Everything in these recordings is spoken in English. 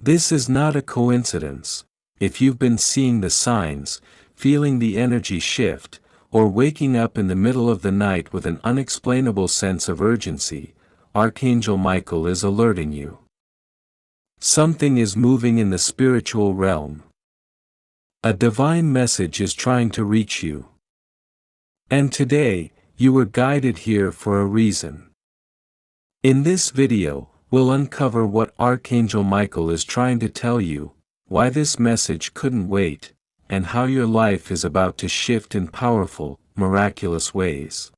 This is not a coincidence. If you've been seeing the signs, feeling the energy shift, or waking up in the middle of the night with an unexplainable sense of urgency, Archangel Michael is alerting you. Something is moving in the spiritual realm. A divine message is trying to reach you. And today, you were guided here for a reason. In this video, we'll uncover what Archangel Michael is trying to tell you, why this message couldn't wait, and how your life is about to shift in powerful, miraculous ways.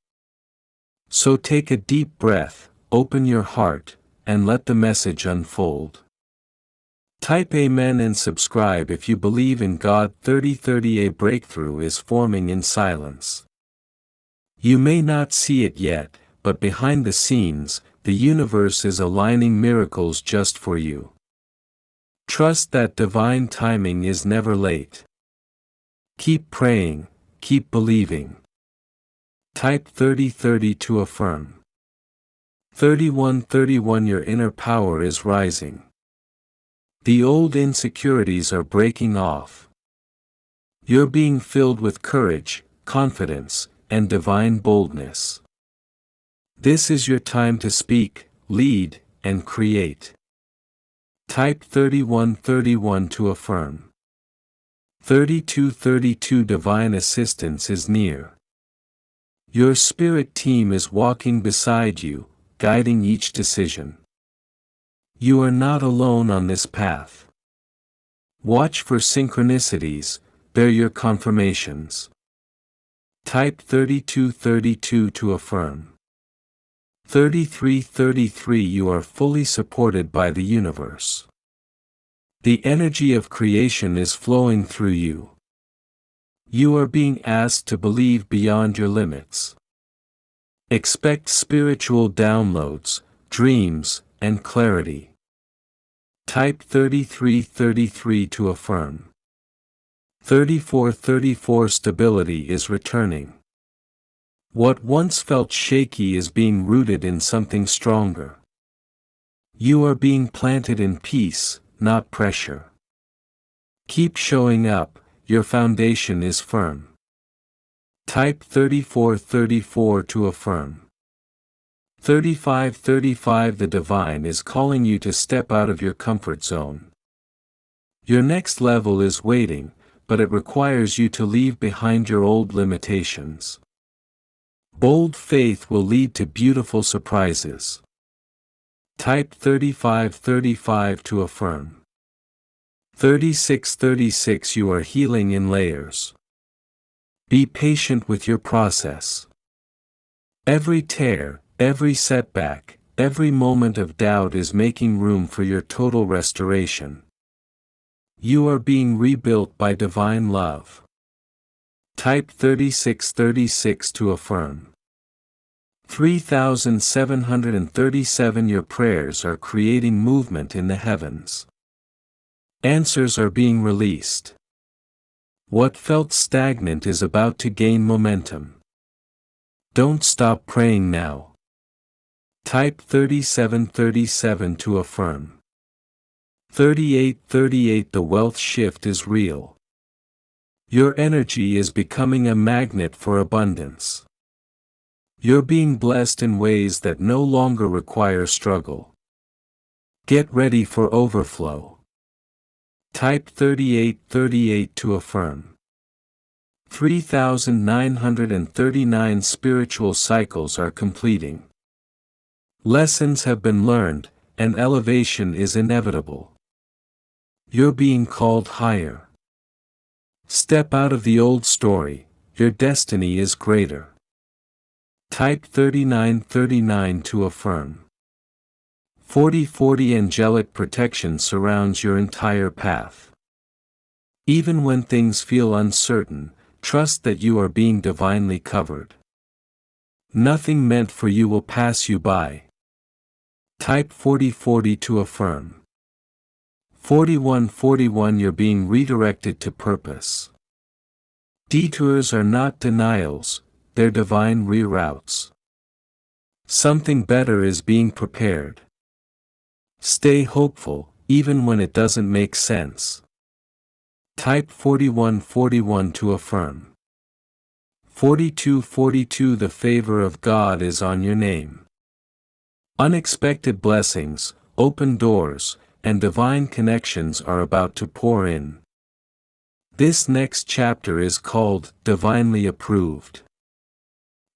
So take a deep breath, open your heart, and let the message unfold. Type Amen and subscribe if you believe in God. 3030. A breakthrough is forming in silence. You may not see it yet, but behind the scenes, the universe is aligning miracles just for you. Trust that divine timing is never late. Keep praying, keep believing. Type 3030 to affirm. 3131. Your inner power is rising. The old insecurities are breaking off. You're being filled with courage, confidence, and divine boldness. This is your time to speak, lead, and create. Type 3131 to affirm. 3232. Divine assistance is near. Your spirit team is walking beside you, guiding each decision. You are not alone on this path. Watch for synchronicities, bear your confirmations. Type 3232 to affirm. 3333. You are fully supported by the universe. The energy of creation is flowing through you. You are being asked to believe beyond your limits. Expect spiritual downloads, dreams, and clarity. Type 3333 to affirm. 3434. Stability is returning. What once felt shaky is being rooted in something stronger. You are being planted in peace, not pressure. Keep showing up, your foundation is firm. Type 3434 to affirm. 3535. The divine is calling you to step out of your comfort zone. Your next level is waiting, but it requires you to leave behind your old limitations. Bold faith will lead to beautiful surprises. Type 3535 to affirm. 3636. You are healing in layers. Be patient with your process. Every tear, every setback, every moment of doubt is making room for your total restoration. You are being rebuilt by divine love. Type 3636 to affirm. 3737. Your prayers are creating movement in the heavens. Answers are being released. What felt stagnant is about to gain momentum. Don't stop praying now. Type 3737 to affirm. 3838. The wealth shift is real. Your energy is becoming a magnet for abundance. You're being blessed in ways that no longer require struggle. Get ready for overflow. Type 3838 to affirm. 3939. Spiritual cycles are completing. Lessons have been learned, and elevation is inevitable. You're being called higher. Step out of the old story, your destiny is greater. Type 3939 to affirm. 4040. Angelic protection surrounds your entire path. Even when things feel uncertain, trust that you are being divinely covered. Nothing meant for you will pass you by. Type 4040 to affirm. 4141. You're being redirected to purpose. Detours are not denials, they're divine reroutes. Something better is being prepared. Stay hopeful, even when it doesn't make sense. Type 4141 to affirm. 4242 The favor of God is on your name. Unexpected blessings, open doors, and divine connections are about to pour in. This next chapter is called Divinely Approved.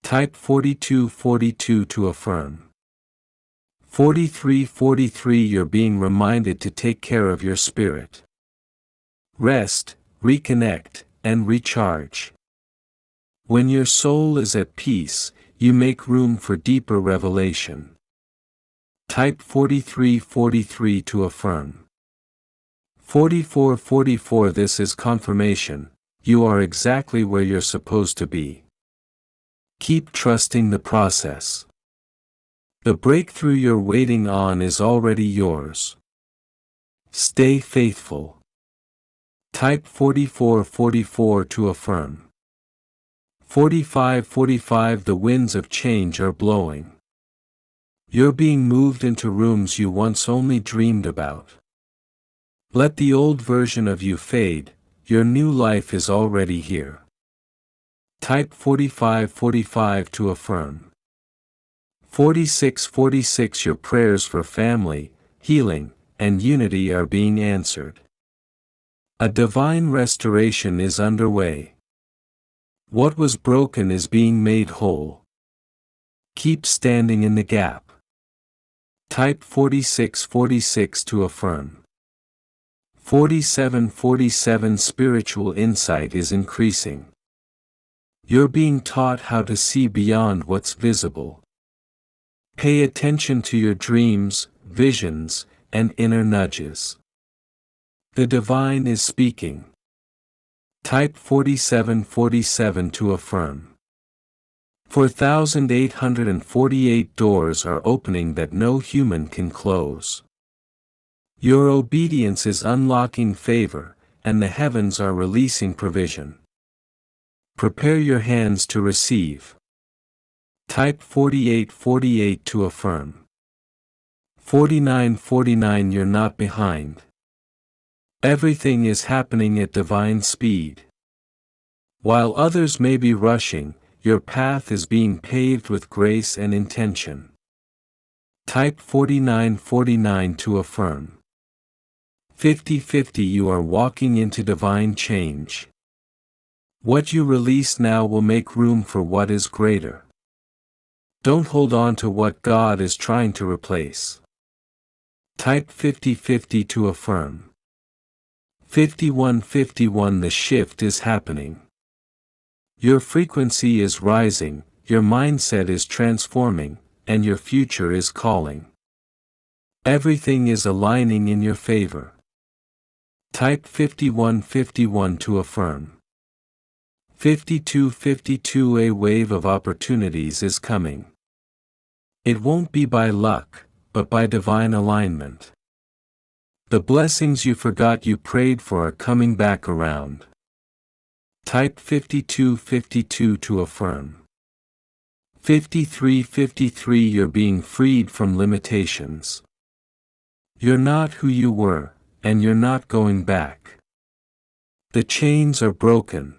Type 4242 to affirm. 4343 You're being reminded to take care of your spirit. Rest, reconnect, and recharge. When your soul is at peace, you make room for deeper revelation. Type 4343 to affirm. 4444 This is confirmation, you are exactly where you're supposed to be. Keep trusting the process. The breakthrough you're waiting on is already yours. Stay faithful. Type 4444 to affirm. 4545 The winds of change are blowing. You're being moved into rooms you once only dreamed about. Let the old version of you fade, your new life is already here. Type 4545 to affirm. 4646 Your prayers for family, healing, and unity are being answered. A divine restoration is underway. What was broken is being made whole. Keep standing in the gap. Type 4646 to affirm. 4747 Spiritual insight is increasing. You're being taught how to see beyond what's visible. Pay attention to your dreams, visions, and inner nudges. The divine is speaking. Type 4747 to affirm. 4848 Doors are opening that no human can close. Your obedience is unlocking favor, and the heavens are releasing provision. Prepare your hands to receive. Type 4848 to affirm. 4949 You're not behind. Everything is happening at divine speed. While others may be rushing, your path is being paved with grace and intention. Type 4949 to affirm. 5050 You are walking into divine change. What you release now will make room for what is greater. Don't hold on to what God is trying to replace. Type 5050 to affirm. 5151 The shift is happening. Your frequency is rising, your mindset is transforming, and your future is calling. Everything is aligning in your favor. Type 5151 to affirm. 5252 A wave of opportunities is coming. It won't be by luck, but by divine alignment. The blessings you forgot you prayed for are coming back around. Type 5252 to affirm. 5353 You're being freed from limitations. You're not who you were, and you're not going back. The chains are broken.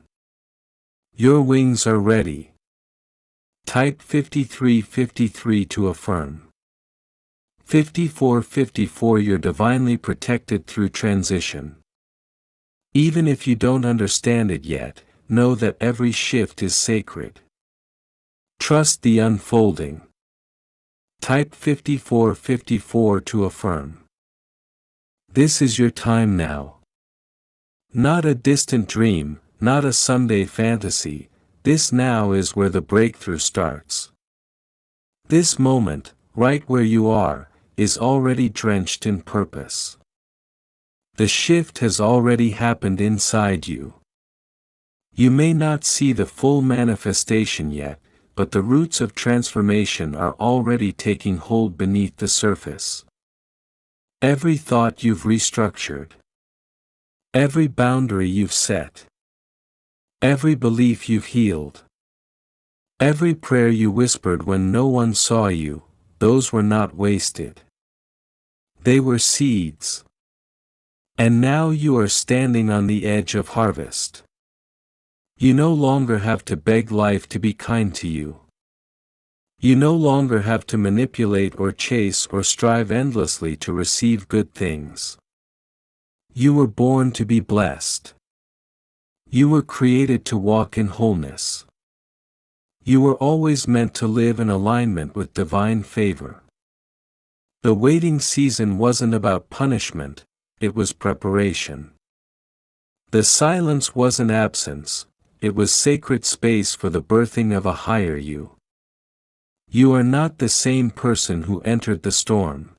Your wings are ready. Type 5353 to affirm. 5454 You're divinely protected through transition. Even if you don't understand it yet, know that every shift is sacred. Trust the unfolding. Type 5454 to affirm. This is your time now. Not a distant dream, not a someday fantasy, this now is where the breakthrough starts. This moment, right where you are, is already drenched in purpose. The shift has already happened inside you. You may not see the full manifestation yet, but the roots of transformation are already taking hold beneath the surface. Every thought you've restructured. Every boundary you've set. Every belief you've healed. Every prayer you whispered when no one saw you, those were not wasted. They were seeds. And now you are standing on the edge of harvest. You no longer have to beg life to be kind to you. You no longer have to manipulate or chase or strive endlessly to receive good things. You were born to be blessed. You were created to walk in wholeness. You were always meant to live in alignment with divine favor. The waiting season wasn't about punishment, it was preparation. The silence wasn't absence, it was sacred space for the birthing of a higher you. You are not the same person who entered the storm.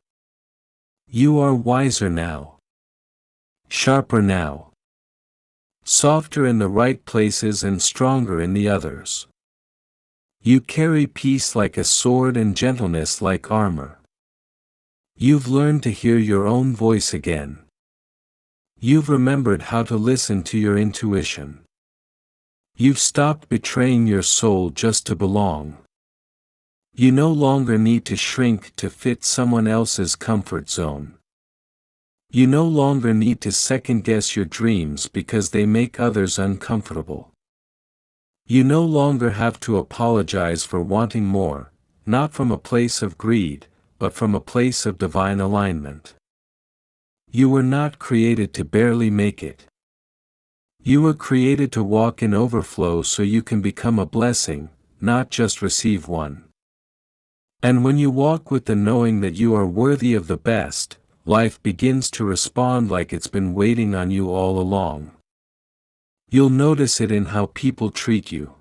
You are wiser now. Sharper now. Softer in the right places and stronger in the others. You carry peace like a sword and gentleness like armor. You've learned to hear your own voice again. You've remembered how to listen to your intuition. You've stopped betraying your soul just to belong. You no longer need to shrink to fit someone else's comfort zone. You no longer need to second-guess your dreams because they make others uncomfortable. You no longer have to apologize for wanting more, not from a place of greed, but from a place of divine alignment. You were not created to barely make it. You were created to walk in overflow so you can become a blessing, not just receive one. And when you walk with the knowing that you are worthy of the best, life begins to respond like it's been waiting on you all along. You'll notice it in how people treat you.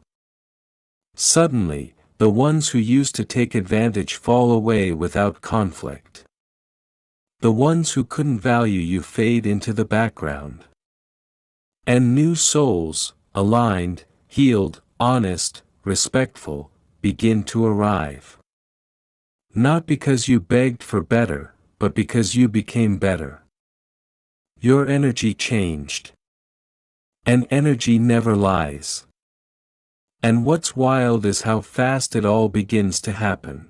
Suddenly, the ones who used to take advantage fall away without conflict. The ones who couldn't value you fade into the background. And new souls, aligned, healed, honest, respectful, begin to arrive. Not because you begged for better, but because you became better. Your energy changed. And energy never lies. And what's wild is how fast it all begins to happen.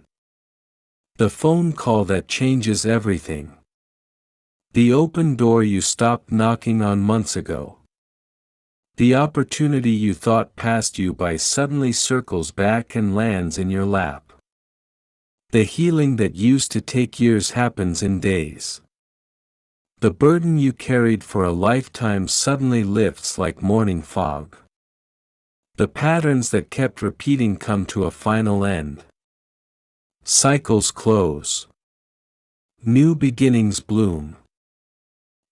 The phone call that changes everything. The open door you stopped knocking on months ago. The opportunity you thought passed you by suddenly circles back and lands in your lap. The healing that used to take years happens in days. The burden you carried for a lifetime suddenly lifts like morning fog. The patterns that kept repeating come to a final end. Cycles close. New beginnings bloom.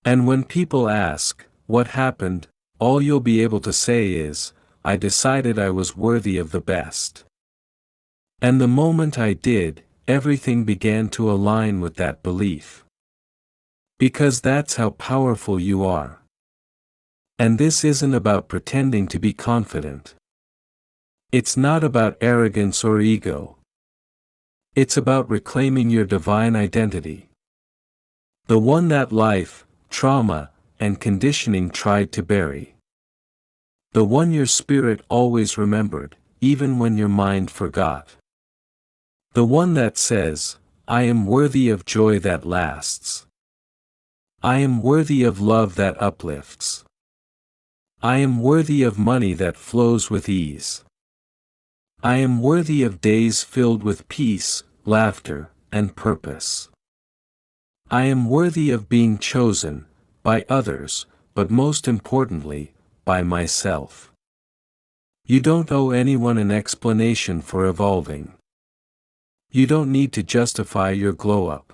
And when people ask, what happened, all you'll be able to say is, I decided I was worthy of the best. And the moment I did, everything began to align with that belief. Because that's how powerful you are. And this isn't about pretending to be confident. It's not about arrogance or ego. It's about reclaiming your divine identity. The one that life, trauma, and conditioning tried to bury. The one your spirit always remembered, even when your mind forgot. The one that says, I am worthy of joy that lasts. I am worthy of love that uplifts. I am worthy of money that flows with ease. I am worthy of days filled with peace, laughter, and purpose. I am worthy of being chosen, by others, but most importantly, by myself. You don't owe anyone an explanation for evolving. You don't need to justify your glow-up.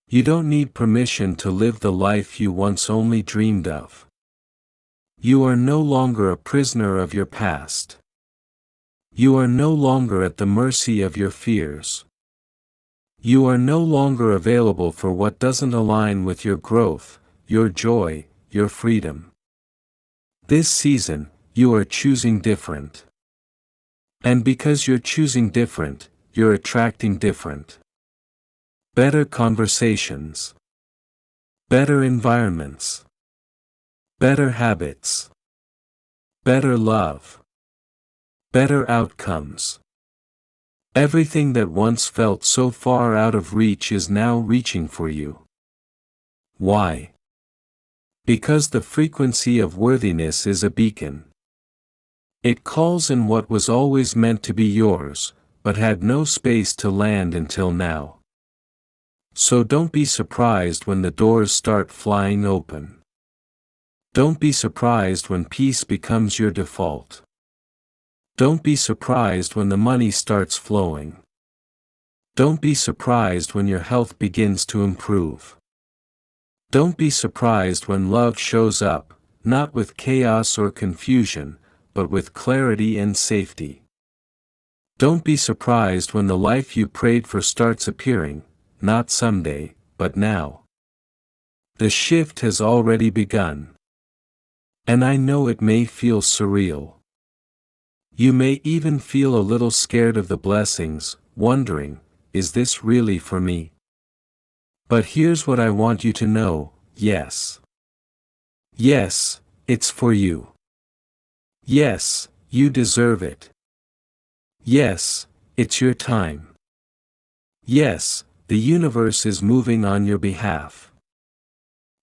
You don't need permission to live the life you once only dreamed of. You are no longer a prisoner of your past. You are no longer at the mercy of your fears. You are no longer available for what doesn't align with your growth, your joy, your freedom. This season, you are choosing different. And because you're choosing different, you're attracting different. Better conversations. Better environments. Better habits. Better love. Better outcomes. Everything that once felt so far out of reach is now reaching for you. Why? Because the frequency of worthiness is a beacon. It calls in what was always meant to be yours, but had no space to land until now. So don't be surprised when the doors start flying open. Don't be surprised when peace becomes your default. Don't be surprised when the money starts flowing. Don't be surprised when your health begins to improve. Don't be surprised when love shows up, not with chaos or confusion, but with clarity and safety. Don't be surprised when the life you prayed for starts appearing, not someday, but now. The shift has already begun. And I know it may feel surreal. You may even feel a little scared of the blessings, wondering, is this really for me? But here's what I want you to know, yes. Yes, it's for you. Yes, you deserve it. Yes, it's your time. Yes, the universe is moving on your behalf.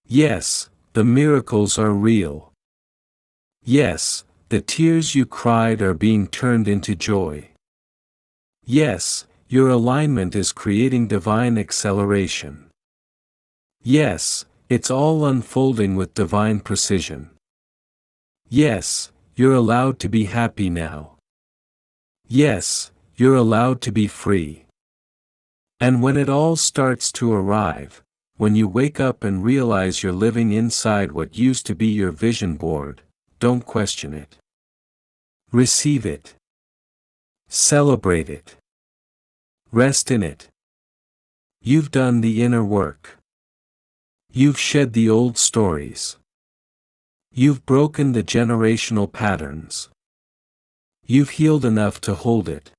Yes, the miracles are real. Yes, the tears you cried are being turned into joy. Yes, your alignment is creating divine acceleration. Yes, it's all unfolding with divine precision. Yes, you're allowed to be happy now. Yes, you're allowed to be free. And when it all starts to arrive, when you wake up and realize you're living inside what used to be your vision board, don't question it. Receive it. Celebrate it. Rest in it. You've done the inner work. You've shed the old stories. You've broken the generational patterns. You've healed enough to hold it.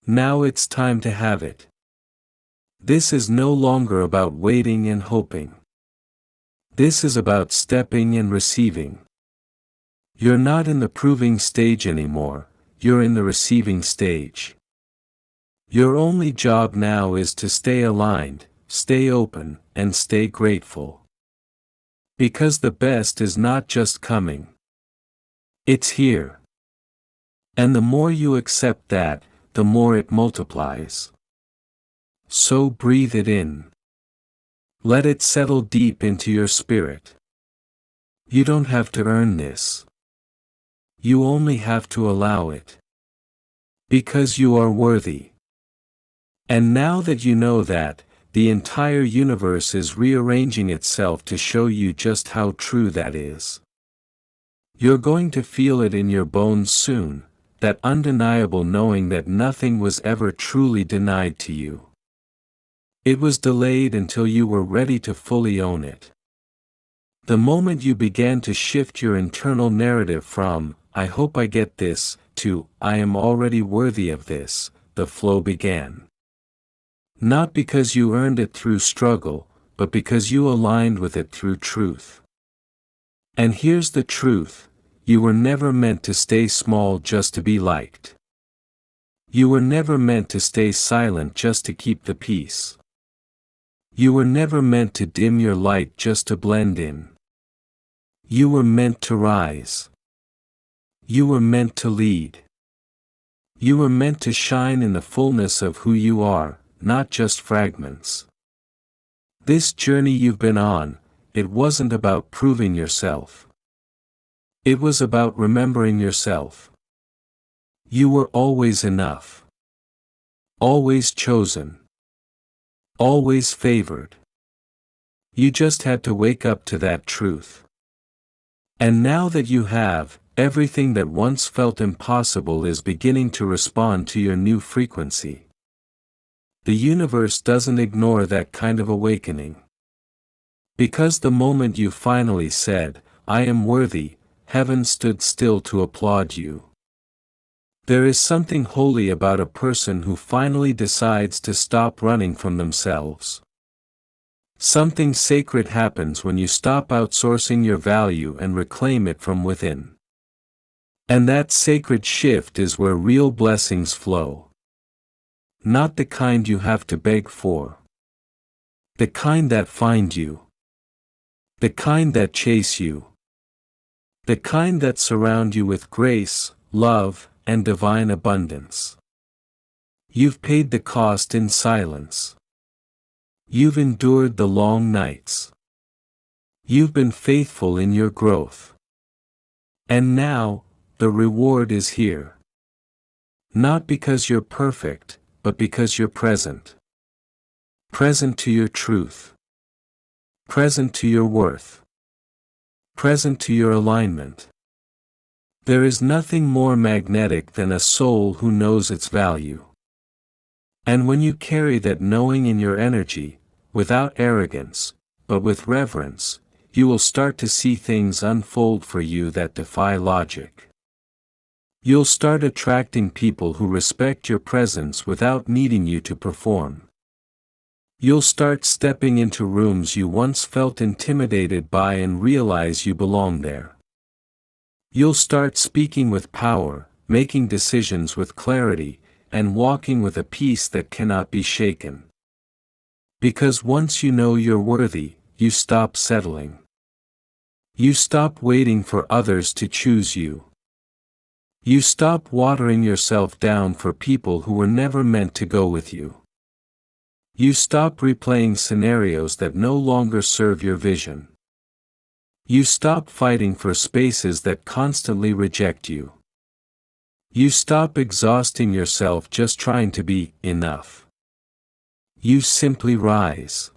Now it's time to have it. This is no longer about waiting and hoping. This is about stepping and receiving. You're not in the proving stage anymore, you're in the receiving stage. Your only job now is to stay aligned, stay open, and stay grateful. Because the best is not just coming. It's here. And the more you accept that, the more it multiplies. So breathe it in. Let it settle deep into your spirit. You don't have to earn this. You only have to allow it. Because you are worthy. And now that you know that, the entire universe is rearranging itself to show you just how true that is. You're going to feel it in your bones soon, that undeniable knowing that nothing was ever truly denied to you. It was delayed until you were ready to fully own it. The moment you began to shift your internal narrative from, I hope I get this, to, I am already worthy of this, the flow began. Not because you earned it through struggle, but because you aligned with it through truth. And here's the truth, you were never meant to stay small just to be liked. You were never meant to stay silent just to keep the peace. You were never meant to dim your light just to blend in. You were meant to rise. You were meant to lead. You were meant to shine in the fullness of who you are, not just fragments. This journey you've been on, it wasn't about proving yourself. It was about remembering yourself. You were always enough. Always chosen. Always favored. You just had to wake up to that truth. And now that you have, everything that once felt impossible is beginning to respond to your new frequency. The universe doesn't ignore that kind of awakening. Because the moment you finally said, I am worthy, heaven stood still to applaud you. There is something holy about a person who finally decides to stop running from themselves. Something sacred happens when you stop outsourcing your value and reclaim it from within. And that sacred shift is where real blessings flow. Not the kind you have to beg for. The kind that find you. The kind that chase you. The kind that surround you with grace, love, and divine abundance. You've paid the cost in silence. You've endured the long nights. You've been faithful in your growth. And now, the reward is here. Not because you're perfect, but because you're present. Present to your truth. Present to your worth. Present to your alignment. There is nothing more magnetic than a soul who knows its value. And when you carry that knowing in your energy, without arrogance, but with reverence, you will start to see things unfold for you that defy logic. You'll start attracting people who respect your presence without needing you to perform. You'll start stepping into rooms you once felt intimidated by and realize you belong there. You'll start speaking with power, making decisions with clarity, and walking with a peace that cannot be shaken. Because once you know you're worthy, you stop settling. You stop waiting for others to choose you. You stop watering yourself down for people who were never meant to go with you. You stop replaying scenarios that no longer serve your vision. You stop fighting for spaces that constantly reject you. You stop exhausting yourself just trying to be enough. You simply rise.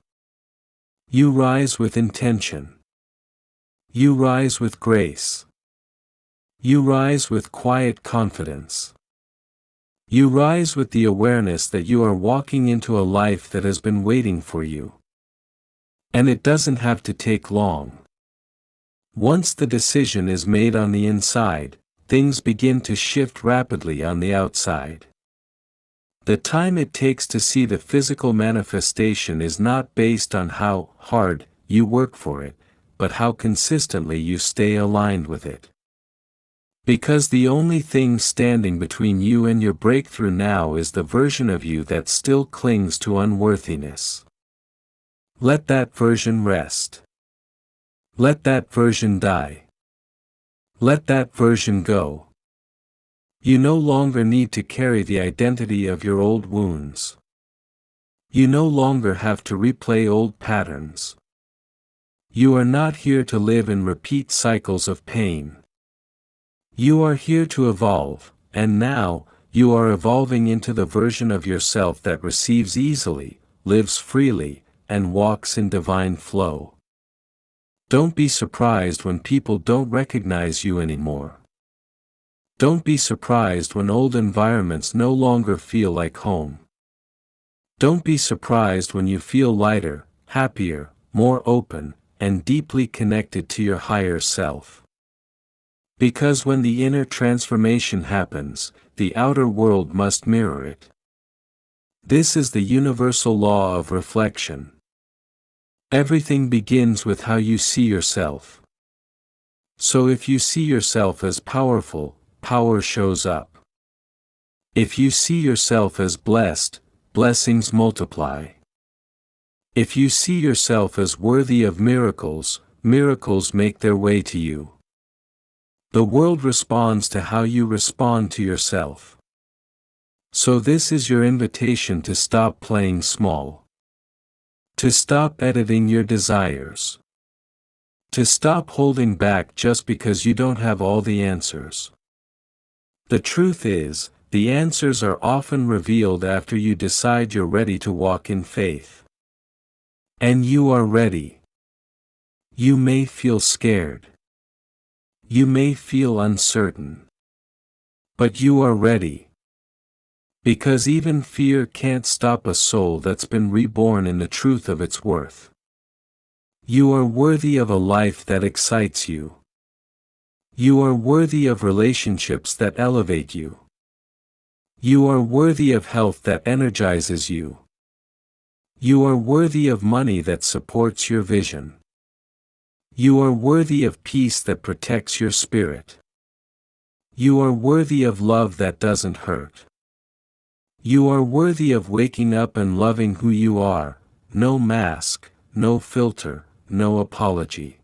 You rise with intention. You rise with grace. You rise with quiet confidence. You rise with the awareness that you are walking into a life that has been waiting for you. And it doesn't have to take long. Once the decision is made on the inside, things begin to shift rapidly on the outside. The time it takes to see the physical manifestation is not based on how hard you work for it, but how consistently you stay aligned with it. Because the only thing standing between you and your breakthrough now is the version of you that still clings to unworthiness. Let that version rest. Let that version die. Let that version go. You no longer need to carry the identity of your old wounds. You no longer have to replay old patterns. You are not here to live in repeat cycles of pain. You are here to evolve, and now, you are evolving into the version of yourself that receives easily, lives freely, and walks in divine flow. Don't be surprised when people don't recognize you anymore. Don't be surprised when old environments no longer feel like home. Don't be surprised when you feel lighter, happier, more open, and deeply connected to your higher self. Because when the inner transformation happens, the outer world must mirror it. This is the universal law of reflection. Everything begins with how you see yourself. So if you see yourself as powerful, power shows up. If you see yourself as blessed, blessings multiply. If you see yourself as worthy of miracles, miracles make their way to you. The world responds to how you respond to yourself. So this is your invitation to stop playing small. To stop editing your desires. To stop holding back just because you don't have all the answers. The truth is, the answers are often revealed after you decide you're ready to walk in faith. And you are ready. You may feel scared. You may feel uncertain. But you are ready. Because even fear can't stop a soul that's been reborn in the truth of its worth. You are worthy of a life that excites you. You are worthy of relationships that elevate you. You are worthy of health that energizes you. You are worthy of money that supports your vision. You are worthy of peace that protects your spirit. You are worthy of love that doesn't hurt. You are worthy of waking up and loving who you are, no mask, no filter, no apology.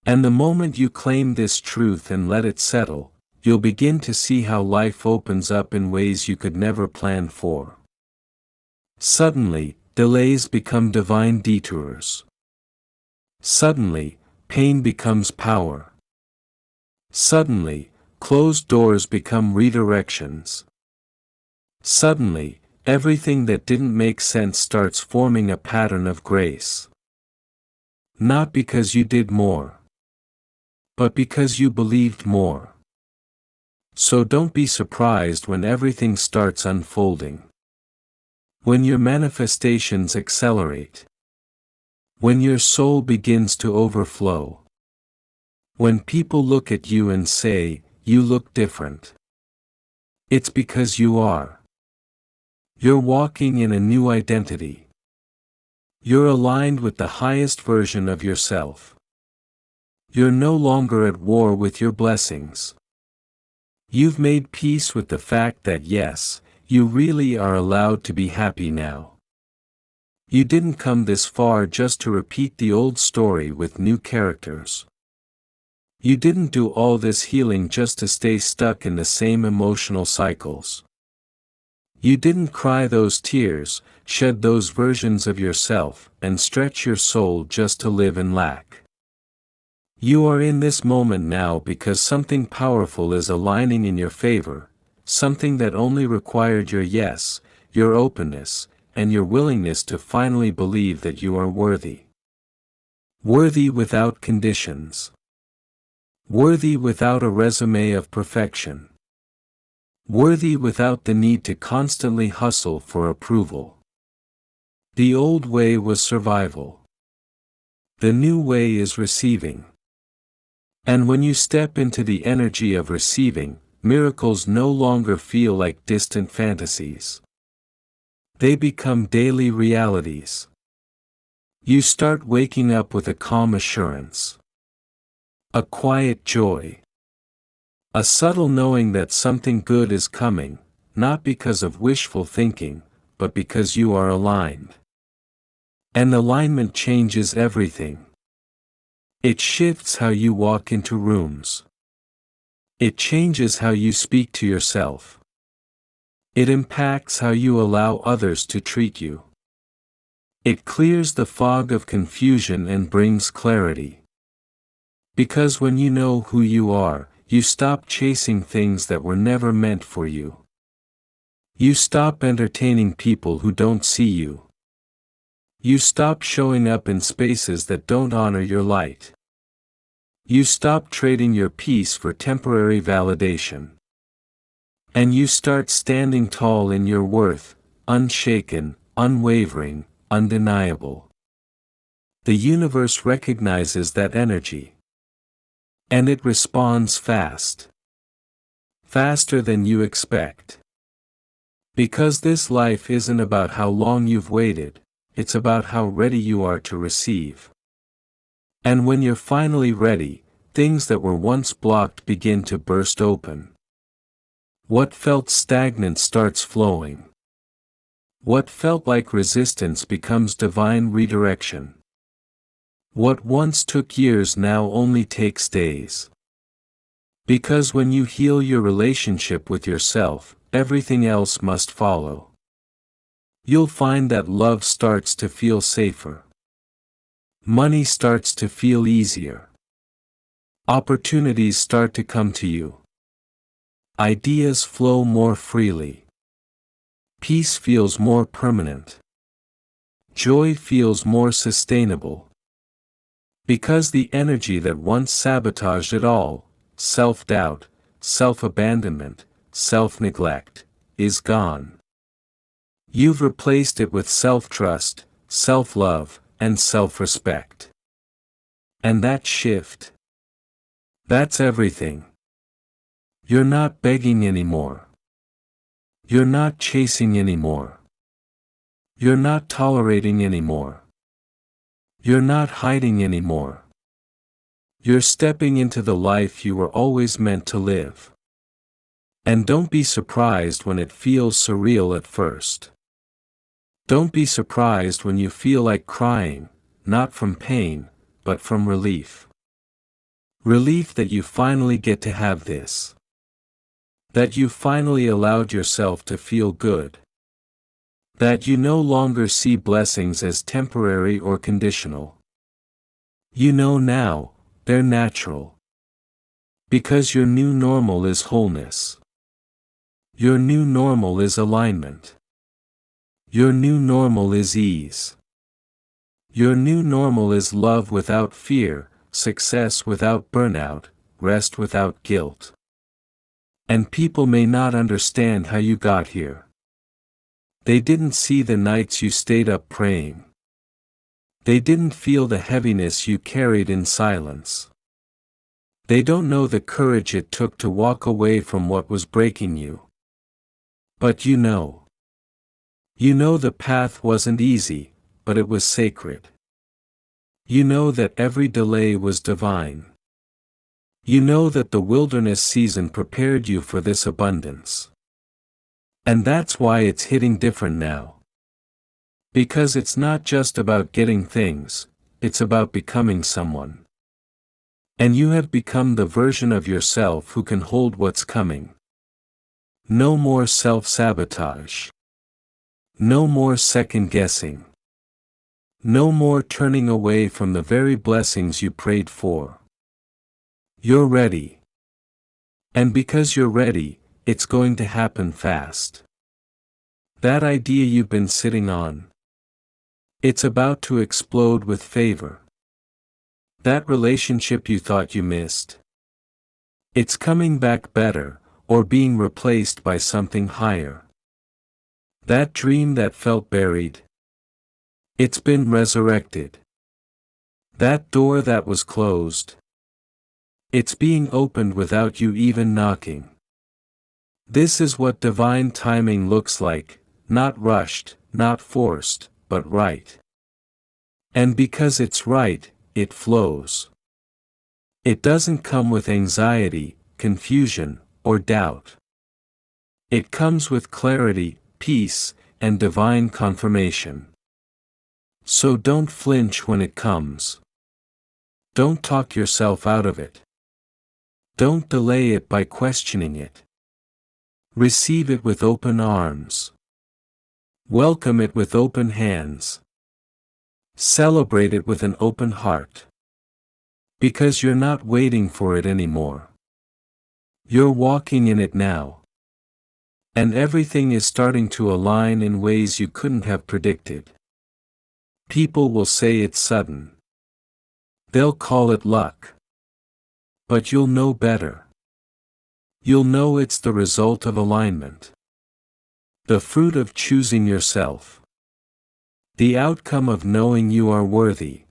And the moment you claim this truth and let it settle, you'll begin to see how life opens up in ways you could never plan for. Suddenly, delays become divine detours. Suddenly, pain becomes power. Suddenly, closed doors become redirections. Suddenly, everything that didn't make sense starts forming a pattern of grace. Not because you did more, but because you believed more. So don't be surprised when everything starts unfolding. When your manifestations accelerate. When your soul begins to overflow. When people look at you and say, "You look different." It's because you are. You're walking in a new identity. You're aligned with the highest version of yourself. You're no longer at war with your blessings. You've made peace with the fact that yes, you really are allowed to be happy now. You didn't come this far just to repeat the old story with new characters. You didn't do all this healing just to stay stuck in the same emotional cycles. You didn't cry those tears, shed those versions of yourself, and stretch your soul just to live in lack. You are in this moment now because something powerful is aligning in your favor, something that only required your yes, your openness, and your willingness to finally believe that you are worthy. Worthy without conditions. Worthy without a resume of perfection. Worthy without the need to constantly hustle for approval. The old way was survival. The new way is receiving. And when you step into the energy of receiving, miracles no longer feel like distant fantasies. They become daily realities. You start waking up with a calm assurance. A quiet joy. A subtle knowing that something good is coming, not because of wishful thinking, but because you are aligned. And alignment changes everything. It shifts how you walk into rooms. It changes how you speak to yourself. It impacts how you allow others to treat you. It clears the fog of confusion and brings clarity. Because when you know who you are, you stop chasing things that were never meant for you. You stop entertaining people who don't see you. You stop showing up in spaces that don't honor your light. You stop trading your peace for temporary validation. And you start standing tall in your worth, unshaken, unwavering, undeniable. The universe recognizes that energy. And it responds fast. Faster than you expect. Because this life isn't about how long you've waited, it's about how ready you are to receive. And when you're finally ready, things that were once blocked begin to burst open. What felt stagnant starts flowing. What felt like resistance becomes divine redirection. What once took years now only takes days. Because when you heal your relationship with yourself, everything else must follow. You'll find that love starts to feel safer. Money starts to feel easier. Opportunities start to come to you. Ideas flow more freely. Peace feels more permanent. Joy feels more sustainable. Because the energy that once sabotaged it all, self-doubt, self-abandonment, self-neglect, is gone. You've replaced it with self-trust, self-love, and self-respect. And that shift, that's everything. You're not begging anymore. You're not chasing anymore. You're not tolerating anymore. You're not hiding anymore. You're stepping into the life you were always meant to live. And don't be surprised when it feels surreal at first. Don't be surprised when you feel like crying, not from pain, but from relief. Relief that you finally get to have this. That you finally allowed yourself to feel good. That you no longer see blessings as temporary or conditional. You know now, they're natural. Because your new normal is wholeness. Your new normal is alignment. Your new normal is ease. Your new normal is love without fear, success without burnout, rest without guilt. And people may not understand how you got here. They didn't see the nights you stayed up praying. They didn't feel the heaviness you carried in silence. They don't know the courage it took to walk away from what was breaking you. But you know. You know the path wasn't easy, but it was sacred. You know that every delay was divine. You know that the wilderness season prepared you for this abundance. And that's why it's hitting different now. Because it's not just about getting things, it's about becoming someone. And you have become the version of yourself who can hold what's coming. No more self-sabotage. No more second-guessing. No more turning away from the very blessings you prayed for. You're ready. And because you're ready, it's going to happen fast. That idea you've been sitting on. It's about to explode with favor. That relationship you thought you missed. It's coming back better, or being replaced by something higher. That dream that felt buried. It's been resurrected. That door that was closed. It's being opened without you even knocking. This is what divine timing looks like, not rushed, not forced, but right. And because it's right, it flows. It doesn't come with anxiety, confusion, or doubt. It comes with clarity, peace, and divine confirmation. So don't flinch when it comes. Don't talk yourself out of it. Don't delay it by questioning it. Receive it with open arms. Welcome it with open hands. Celebrate it with an open heart. Because you're not waiting for it anymore. You're walking in it now. And everything is starting to align in ways you couldn't have predicted. People will say it's sudden. They'll call it luck. But you'll know better. You'll know it's the result of alignment. The fruit of choosing yourself. The outcome of knowing you are worthy.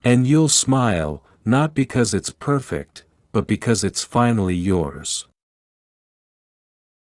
And you'll smile, not because it's perfect, but because it's finally yours.